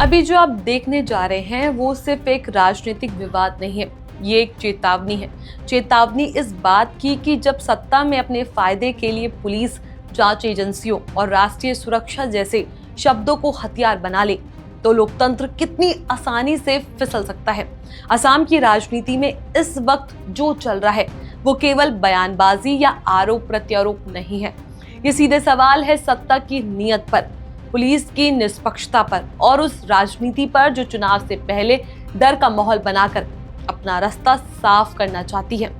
अभी जो आप देखने जा रहे हैं वो सिर्फ एक राजनीतिक विवाद नहीं है, ये एक चेतावनी है। चेतावनी इस बात की कि जब सत्ता में अपने फायदे के लिए पुलिस, जांच एजेंसियों और राष्ट्रीय सुरक्षा जैसे शब्दों को हथियार बना ले तो लोकतंत्र कितनी आसानी से फिसल सकता है। असम की राजनीति में इस वक्त जो चल रहा है वो केवल बयानबाजी या आरोप प्रत्यारोप नहीं है। ये सीधे सवाल है सत्ता की नीयत पर, पुलिस की निष्पक्षता पर और उस राजनीति पर जो चुनाव से पहले डर का माहौल बनाकर अपना रास्ता साफ करना चाहती है।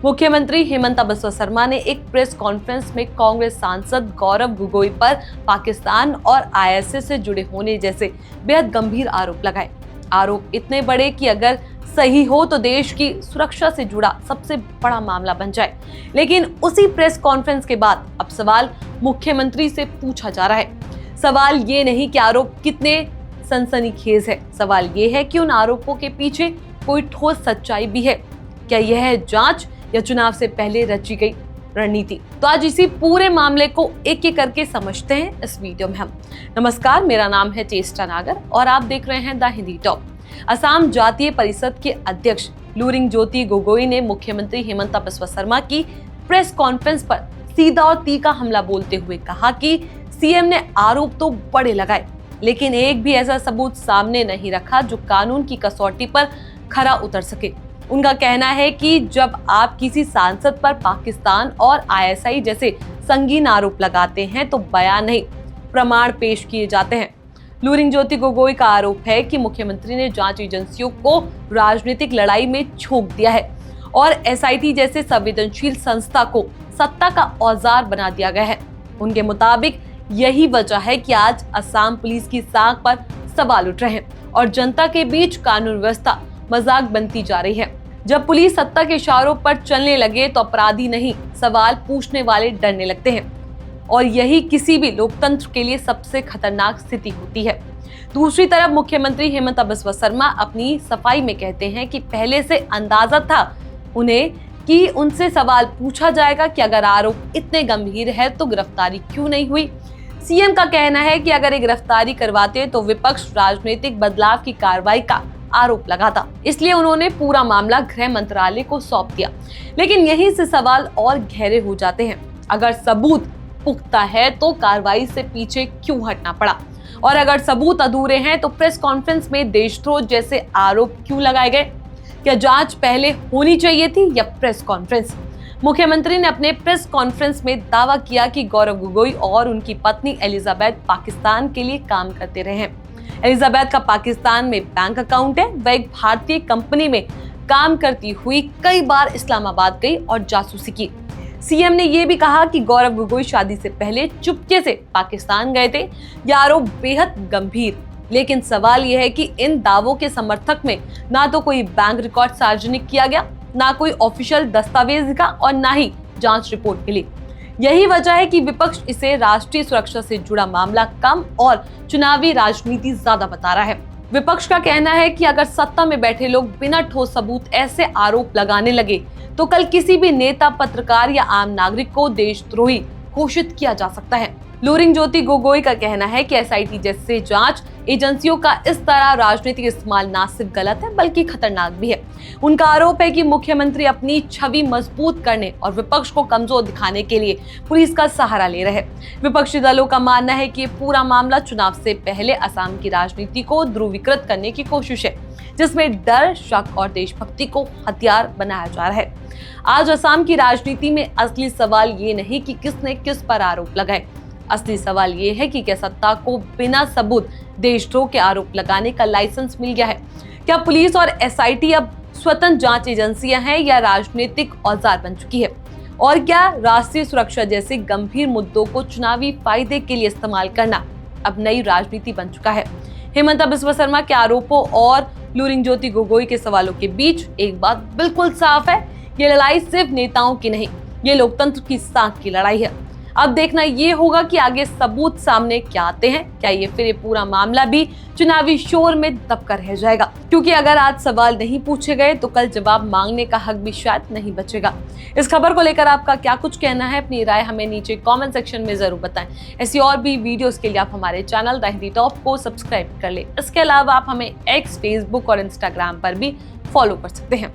मुख्यमंत्री हेमंत बिस्वा शर्मा ने एक प्रेस कॉन्फ्रेंस में कांग्रेस सांसद गौरव गोगोई पर पाकिस्तान और आईएसआई से जुड़े होने जैसे बेहद गंभीर आरोप लगाए। आरोप इतने बड़े कि अगर सही हो तो देश की सुरक्षा से जुड़ा सबसे बड़ा मामला बन जाए। लेकिन उसी प्रेस कॉन्फ्रेंस के बाद अब सवाल मुख्यमंत्री से पूछा जा रहा है। सवाल ये नहीं कि आरोप कितने सनसनीखेज है, सवाल ये है कि उन आरोपों के पीछे कोई ठोस सच्चाई भी है। क्या यह है जांच या चुनाव से पहले रची गई रणनीति? तो आज इसी पूरे मामले को एक एक करके समझते हैं इस वीडियो में हम। नमस्कार, मेरा नाम है चेष्टा नागर और आप देख रहे हैं द हिंदी टॉप। असम जातीय परिषद के अध्यक्ष लुरिंगज्योति गोगोई ने मुख्यमंत्री हेमंत बिस्वा शर्मा की प्रेस कॉन्फ्रेंस पर सीधा और तीखा हमला बोलते हुए कहा कि सीएम ने आरोप तो बड़े लगाए लेकिन एक भी ऐसा सबूत सामने नहीं रखा जो कानून की कसौटी पर खरा उतर सके। उनका कहना है कि जब आप किसी सांसद पर पाकिस्तान और आईएसआई जैसे संगीन आरोप लगाते हैं तो बयान नहीं, प्रमाण पेश किए जाते हैं। लुरिंगज्योति गोगोई का आरोप है कि मुख्यमंत्री ने जांच एजेंसियों को राजनीतिक लड़ाई में झोंक दिया है और एसआईटी जैसे संवेदनशील संस्था को सत्ता का औजार बना दिया गया है। उनके मुताबिक यही वजह है कि आज असम पुलिस की साख पर सवाल उठ रहे हैं और जनता के बीच कानून व्यवस्था मजाक बनती जा रही है। जब पुलिस सत्ता के इशारों पर चलने लगे तो अपराधी नहीं, सवाल पूछने वाले डरने लगते हैं और यही किसी भी लोकतंत्र के लिए सबसे खतरनाक स्थिति होती है। दूसरी तरफ मुख्यमंत्री हेमंत बिस्वा शर्मा अपनी सफाई में कहते हैं कि पहले से अंदाजा था उन्हें कि उनसे सवाल पूछा जाएगा कि अगर आरोप इतने गंभीर है तो गिरफ्तारी क्यों नहीं हुई। सीएम का कहना है कि अगर ये गिरफ्तारी करवाते तो विपक्ष राजनीतिक बदलाव की कार्रवाई का आरोप लगाता, इसलिए उन्होंने पूरा मामला गृह मंत्रालय को सौंप दिया। लेकिन यहीं से सवाल और गहरे हो जाते हैं। अगर सबूत पुख्ता है तो कार्रवाई से पीछे क्यों हटना पड़ा, और अगर सबूत अधूरे हैं तो प्रेस कॉन्फ्रेंस में देशद्रोह जैसे आरोप क्यों लगाए गए? क्या जांच पहले होनी चाहिए थी या प्रेस कॉन्फ्रेंस? मुख्यमंत्री ने अपने प्रेस कॉन्फ्रेंस में दावा किया कि गौरव गोगोई और उनकी पत्नी एलिजाबेथ पाकिस्तान के लिए काम करते रहे हैं। एलिजाबेथ का पाकिस्तान में बैंक अकाउंट है। वह एक भारतीय कंपनी में काम करती हुई कई बार इस्लामाबाद गई और जासूसी की। सीएम ने यह भी कहा कि गौरव गोगोई शादी से पहले चुपके से पाकिस्तान गए थे। यह आरोप बेहद गंभीर, लेकिन सवाल यह है कि इन दावों के समर्थक में ना तो कोई बैंक रिकॉर्ड सार्वजनिक किया गया, ना कोई ऑफिशियल दस्तावेज दिखा और ना ही जांच रिपोर्ट मिली। यही वजह है कि विपक्ष इसे राष्ट्रीय सुरक्षा से जुड़ा मामला कम और चुनावी राजनीति ज्यादा बता रहा है। विपक्ष का कहना है कि अगर सत्ता में बैठे लोग बिना ठोस सबूत ऐसे आरोप लगाने लगे तो कल किसी भी नेता, पत्रकार या आम नागरिक को देशद्रोही घोषित किया जा सकता है। लुरिंगज्योति गोगोई का कहना है कि एसआईटी जैसे जांच एजेंसियों का इस तरह राजनीतिक इस्तेमाल ना सिर्फ गलत है बल्कि खतरनाक भी है। उनका आरोप है कि मुख्यमंत्री अपनी छवि मजबूत करने और विपक्ष को कमजोर दिखाने के लिए पुलिस का सहारा ले रहे हैं। विपक्षी दलों का मानना है कि पूरा मामला चुनाव से पहले असम की राजनीति को ध्रुवीकृत करने की कोशिश है, जिसमें डर, शक और देशभक्ति को हथियार बनाया जा रहा है। आज असम की राजनीति में असली सवाल ये नहीं कि किसने किस पर आरोप लगाए, असली सवाल ये है कि क्या सत्ता को बिना सबूत देशद्रोह के आरोप लगाने का लाइसेंस मिल गया है? क्या पुलिस और एसआईटी अब स्वतंत्र जांच एजेंसियां हैं या राजनीतिक औजार बन चुकी है? और क्या राष्ट्रीय सुरक्षा जैसे गंभीर मुद्दों को चुनावी फायदे के लिए इस्तेमाल करना अब नई राजनीति बन चुका है? हेमंत बिस्वा शर्मा के आरोपों और लुरिंगज्योति गोगोई के सवालों के बीच एक बात बिल्कुल साफ है, ये लड़ाई सिर्फ नेताओं की नहीं, ये लोकतंत्र की साख की लड़ाई है। अब देखना ये होगा कि आगे सबूत सामने क्या आते हैं। क्या ये फिर ये पूरा मामला भी चुनावी शोर में दबकर रह जाएगा, क्योंकि अगर आज सवाल नहीं पूछे गए तो कल जवाब मांगने का हक भी शायद नहीं बचेगा। इस खबर को लेकर आपका क्या कुछ कहना है, अपनी राय हमें नीचे कमेंट सेक्शन में जरूर बताएं। ऐसी और भी वीडियोस के लिए आप हमारे चैनल द हिंदी टॉप को सब्सक्राइब कर ले। इसके अलावा आप हमें एक्स, फेसबुक और इंस्टाग्राम पर भी फॉलो कर सकते हैं।